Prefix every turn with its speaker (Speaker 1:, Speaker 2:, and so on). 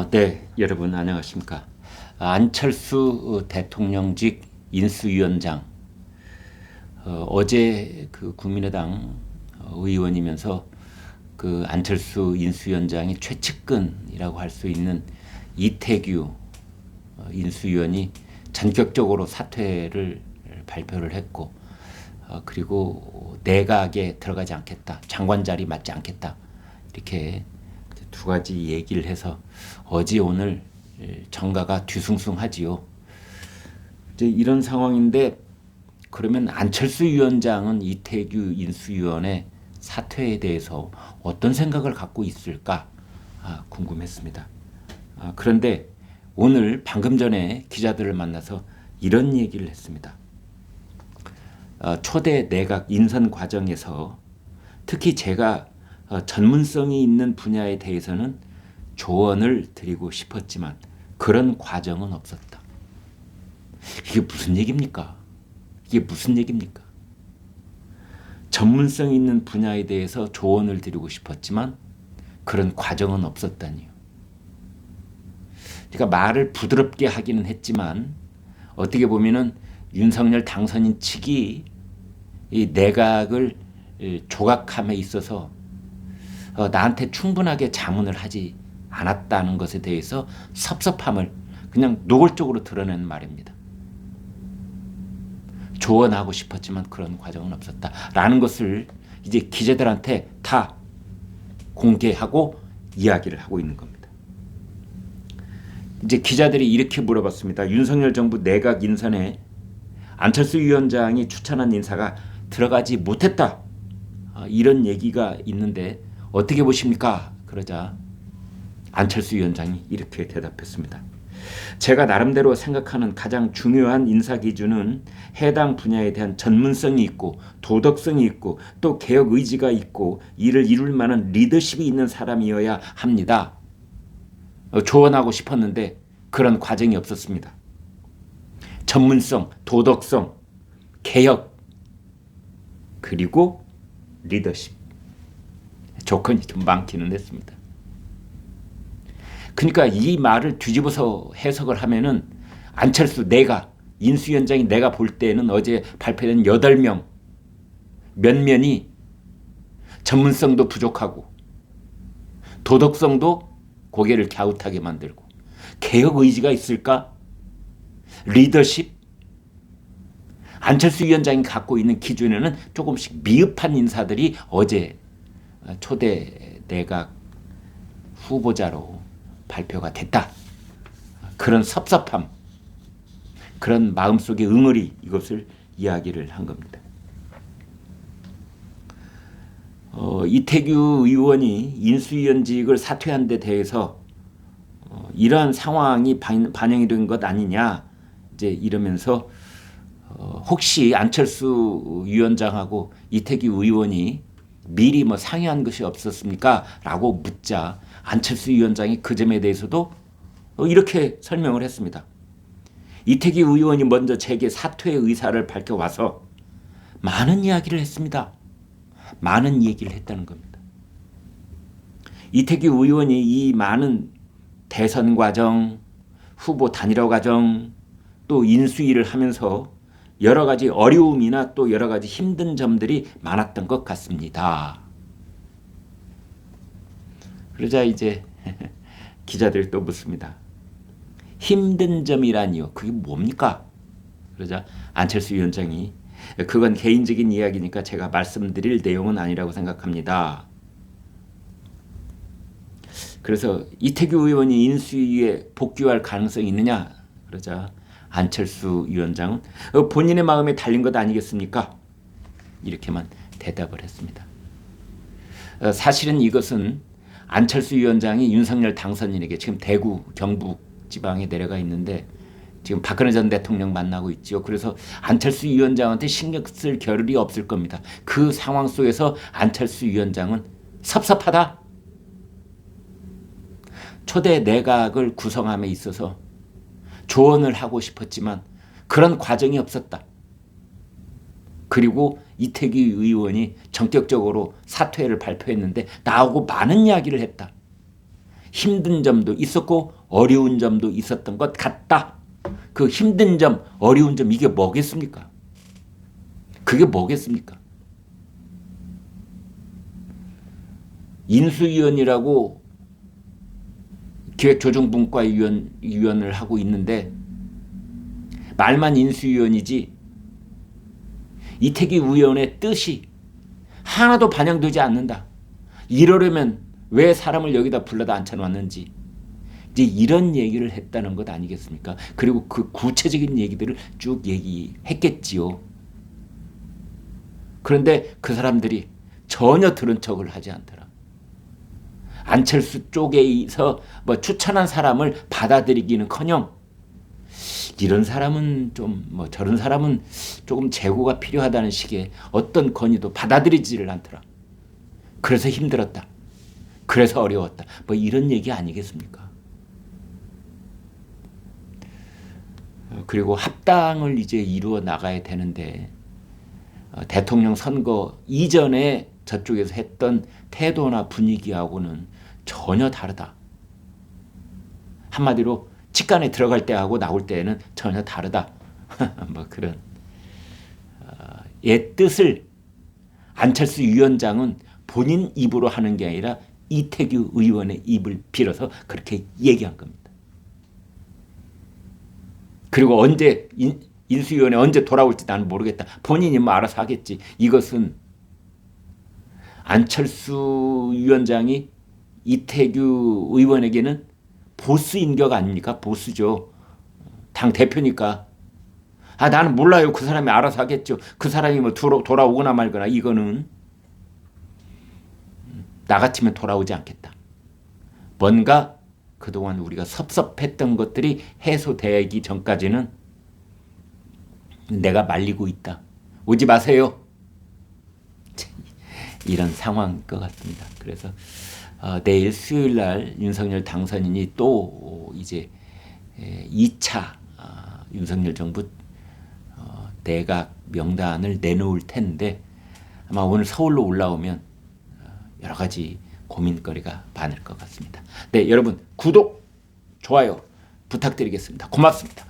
Speaker 1: 네, 여러분 안녕하십니까? 안철수 대통령직 인수위원장 어제 그 국민의당 의원이면서 그 안철수 인수위원장이 최측근이라고 할 수 있는 이태규 인수위원이 전격적으로 사퇴를 발표를 했고 그리고 내각에 들어가지 않겠다, 장관 자리 맡지 않겠다 이렇게 두 가지 얘기를 해서 어제 오늘 정가가 뒤숭숭하지요. 이제 이런 상황인데 그러면 안철수 위원장은 이태규 인수위원의 사퇴에 대해서 어떤 생각을 갖고 있을까 궁금했습니다. 그런데 오늘 방금 전에 기자들을 만나서 이런 얘기를 했습니다. 초대 내각 인선 과정에서 특히 제가 전문성이 있는 분야에 대해서는 조언을 드리고 싶었지만 그런 과정은 없었다. 이게 무슨 얘기입니까? 이게 무슨 얘기입니까? 전문성 있는 분야에 대해서 조언을 드리고 싶었지만 그런 과정은 없었다니요. 그러니까 말을 부드럽게 하기는 했지만 어떻게 보면은 윤석열 당선인 측이 이 내각을 조각함에 있어서 나한테 충분하게 자문을 하지 않았다는 것에 대해서 섭섭함을 그냥 노골적으로 드러낸 말입니다. 조언하고 싶었지만 그런 과정은 없었다라는 것을 이제 기자들한테 다 공개하고 이야기를 하고 있는 겁니다. 이제 기자들이 이렇게 물어봤습니다. 윤석열 정부 내각 인선에 안철수 위원장이 추천한 인사가 들어가지 못했다. 이런 얘기가 있는데 어떻게 보십니까? 그러자 안철수 위원장이 이렇게 대답했습니다. 제가 나름대로 생각하는 가장 중요한 인사 기준은 해당 분야에 대한 전문성이 있고 도덕성이 있고 또 개혁 의지가 있고 이를 이룰 만한 리더십이 있는 사람이어야 합니다. 조언하고 싶었는데 그런 과정이 없었습니다. 전문성, 도덕성, 개혁, 그리고 리더십. 조건이 좀 많기는 했습니다. 그러니까 이 말을 뒤집어서 해석을 하면은 안철수 내가 인수위원장이 내가 볼 때는 어제 발표된 8명 면면이 전문성도 부족하고 도덕성도 고개를 갸웃하게 만들고 개혁 의지가 있을까? 리더십? 안철수 위원장이 갖고 있는 기준에는 조금씩 미흡한 인사들이 어제 초대 내각 후보자로 발표가 됐다. 그런 섭섭함, 그런 마음속의 응어리 이것을 이야기를 한 겁니다. 이태규 의원이 인수위원직을 사퇴한 데 대해서 이러한 상황이 반영이 된 것 아니냐 이제 이러면서 혹시 안철수 위원장하고 이태규 의원이 미리 뭐 상의한 것이 없었습니까? 라고 묻자 안철수 위원장이 그 점에 대해서도 이렇게 설명을 했습니다. 이태규 의원이 먼저 제게 사퇴의 의사를 밝혀와서 많은 이야기를 했습니다. 많은 얘기를 했다는 겁니다. 이태규 의원이 이 많은 대선 과정, 후보 단일화 과정, 또 인수위를 하면서 여러 가지 어려움이나 또 여러 가지 힘든 점들이 많았던 것 같습니다. 그러자 이제 기자들이 또 묻습니다. 힘든 점이라니요. 그게 뭡니까? 그러자 안철수 위원장이 그건 개인적인 이야기니까 제가 말씀드릴 내용은 아니라고 생각합니다. 그래서 이태규 의원이 인수위에 복귀할 가능성이 있느냐? 그러자 안철수 위원장은 본인의 마음에 달린 것 아니겠습니까? 이렇게만 대답을 했습니다. 사실은 이것은 안철수 위원장이 윤석열 당선인에게 지금 대구, 경북 지방에 내려가 있는데 지금 박근혜 전 대통령 만나고 있죠. 그래서 안철수 위원장한테 신경 쓸 겨를이 없을 겁니다. 그 상황 속에서 안철수 위원장은 섭섭하다. 초대 내각을 구성함에 있어서 조언을 하고 싶었지만 그런 과정이 없었다. 그리고 이태규 의원이 전격적으로 사퇴를 발표했는데 나하고 많은 이야기를 했다. 힘든 점도 있었고 어려운 점도 있었던 것 같다. 그 힘든 점, 어려운 점 이게 뭐겠습니까? 그게 뭐겠습니까? 인수위원이라고 기획조정분과위원을 하고 있는데 말만 인수위원이지 이태기 의원의 뜻이 하나도 반영되지 않는다. 이러려면 왜 사람을 여기다 불러다 앉혀놨는지 이제 이런 얘기를 했다는 것 아니겠습니까? 그리고 그 구체적인 얘기들을 쭉 얘기했겠지요. 그런데 그 사람들이 전혀 들은 척을 하지 않더라. 안철수 쪽에서 뭐 추천한 사람을 받아들이기는커녕 이런 사람은 좀 뭐 저런 사람은 조금 재고가 필요하다는 식의 어떤 건의도 받아들이지를 않더라. 그래서 힘들었다. 그래서 어려웠다. 뭐 이런 얘기 아니겠습니까? 그리고 합당을 이제 이루어 나가야 되는데 대통령 선거 이전에 저쪽에서 했던 태도나 분위기하고는 전혀 다르다. 한마디로 직간에 들어갈 때하고 나올 때는 전혀 다르다. 뭐 그런 옛 뜻을 안철수 위원장은 본인 입으로 하는 게 아니라 이태규 의원의 입을 빌어서 그렇게 얘기한 겁니다. 그리고 언제 인수위원회 언제 돌아올지 나는 모르겠다. 본인이 뭐 알아서 하겠지. 이것은 안철수 위원장이 이태규 의원에게는 보스 인격 아닙니까? 보스죠. 당 대표니까. 아 나는 몰라요. 그 사람이 알아서 하겠죠. 그 사람이 뭐 돌아오거나 말거나 이거는 나 같으면 돌아오지 않겠다. 뭔가 그동안 우리가 섭섭했던 것들이 해소되기 전까지는 내가 말리고 있다. 오지 마세요. 이런 상황일 것 같습니다. 그래서 내일 수요일 날 윤석열 당선인이 또 이제 2차 윤석열 정부 내각 명단을 내놓을 텐데 아마 오늘 서울로 올라오면 여러 가지 고민거리가 많을 것 같습니다. 네, 여러분 구독, 좋아요 부탁드리겠습니다. 고맙습니다.